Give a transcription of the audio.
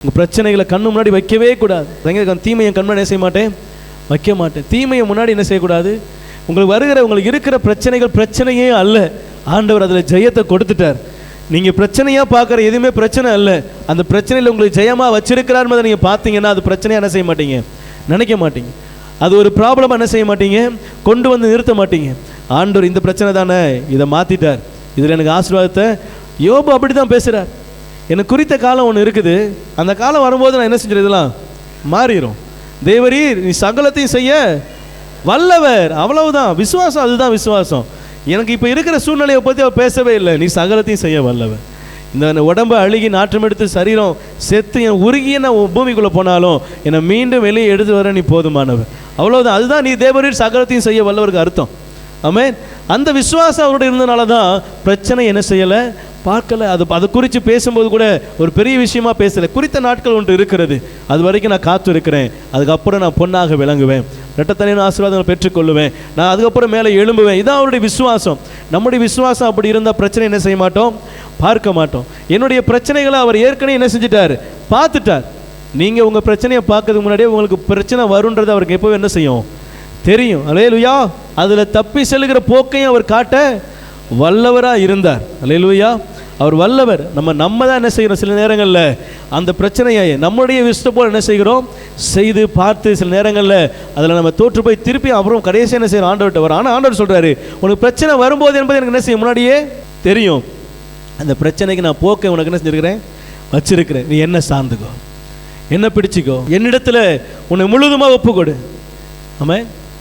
உங்கள் பிரச்சனைகளை கண்ணு முன்னாடி வைக்கவே கூடாது. தீமையை கண் முன்னாடி என்ன செய்ய மாட்டேன், வைக்க மாட்டேன். தீமையை முன்னாடி என்ன செய்யக்கூடாது. உங்களுக்கு இருக்கிற பிரச்சனைகள் பிரச்சனையே அல்ல, ஆண்டவர் அதில் ஜெயத்தை கொடுத்துட்டார். நீங்கள் பிரச்சனையாக பார்க்குற எதுவுமே பிரச்சனை அல்ல, அந்த பிரச்சனையில் உங்களுக்கு ஜெயமாக வச்சிருக்கிறார். நீங்கள் பார்த்தீங்கன்னா அது பிரச்சனையாக என்ன செய்ய மாட்டீங்க, நினைக்க மாட்டீங்க. அது ஒரு ப்ராப்ளமாக என்ன செய்ய மாட்டீங்க, கொண்டு வந்து நிறுத்த மாட்டீங்க. ஆண்டவர் இந்த பிரச்சனை தானே, இதை மாற்றிட்டார், இதில் எனக்கு ஆசீர்வாதத்தை. யோபு அப்படி தான் பேசுகிறார். எனக்கு குறித்த காலம் ஒன்று இருக்குது, அந்த காலம் வரும்போது நான் என்ன செஞ்சிடலாம், மாறிடும். தேவரீர் நீ சகலத்தையும் செய்ய வல்லவர், அவ்வளவுதான் விசுவாசம். அதுதான் விசுவாசம். எனக்கு இப்போ இருக்கிற சூழ்நிலையை பற்றி அவர் பேசவே இல்லை. நீ சகலத்தையும் செய்ய வல்லவர். இந்த உடம்பை அழுகி நாற்றம் எடுத்து சரீரம் செத்து என் உருகிய நான் பூமிக்குள்ளே போனாலும் என்னை மீண்டும் வெளியே எடுத்து வர நீ போதுமானவர், அவ்வளோதான். அதுதான் நீ தேவரீர் சகலத்தையும் செய்ய வல்லவருக்கு அர்த்தம். ஆமென். அந்த விசுவாசம் அவருடைய இருந்தனால தான் பிரச்சனை என்ன செய்யலை, பார்க்கல. அது குறித்து பேசும்போது கூட ஒரு பெரிய விஷயமா பேசலை. குறித்த நாட்கள் ஒன்று இருக்கிறது, அது வரைக்கும் நான் காத்து இருக்கிறேன், அதுக்கப்புறம் நான் பொன்னாக விளங்குவேன், இரட்டத்தனையான ஆசீர்வாதங்களை பெற்றுக்கொள்ளுவேன், நான் அதுக்கப்புறம் மேலே எழும்புவேன். இதான் அவருடைய விசுவாசம். நம்முடைய விசுவாசம் அப்படி இருந்தால் பிரச்சனை என்ன செய்ய மாட்டோம், பார்க்க மாட்டோம். என்னுடைய பிரச்சனைகளை அவர் ஏற்கனவே என்ன செஞ்சிட்டார், பார்த்துட்டார். நீங்கள் உங்கள் பிரச்சனையை பார்க்கறதுக்கு முன்னாடியே உங்களுக்கு பிரச்சனை வருன்றது அவருக்கு எப்போவே என்ன செய்யும், தெரியும். அல்லேலூயா. அதில் தப்பி செல்லுகிற போக்கையும் அவர் காட்ட வல்லவராக இருந்தார். அல்லேலூயா. அவர் வல்லவர். நம்ம தான் என்ன செய்கிறோம், சில நேரங்களில் அந்த பிரச்சனையை நம்முடைய இஷ்டம் போல் என்ன செய்கிறோம், செய்து பார்த்து சில நேரங்களில் அதில் நம்ம தோற்று போய் திருப்பி அப்புறம் கடைசி என்ன செய்கிறோம், ஆண்டவர்கிட்ட வரும். ஆனால் ஆண்டவர் சொல்கிறாரு, உனக்கு பிரச்சனை வரும்போது என்பது எனக்கு என்ன செய்யும், முன்னாடியே தெரியும். அந்த பிரச்சனைக்கு நான் போக்க உனக்கு என்ன செஞ்சுருக்கிறேன், வச்சிருக்கிறேன். நீ என்ன சார்ந்துக்கோ, என்ன பிடிச்சிக்கோ, என்னிடத்துல உன்னை முழுதுமாக ஒப்புக்கொடு. ஆமாம்.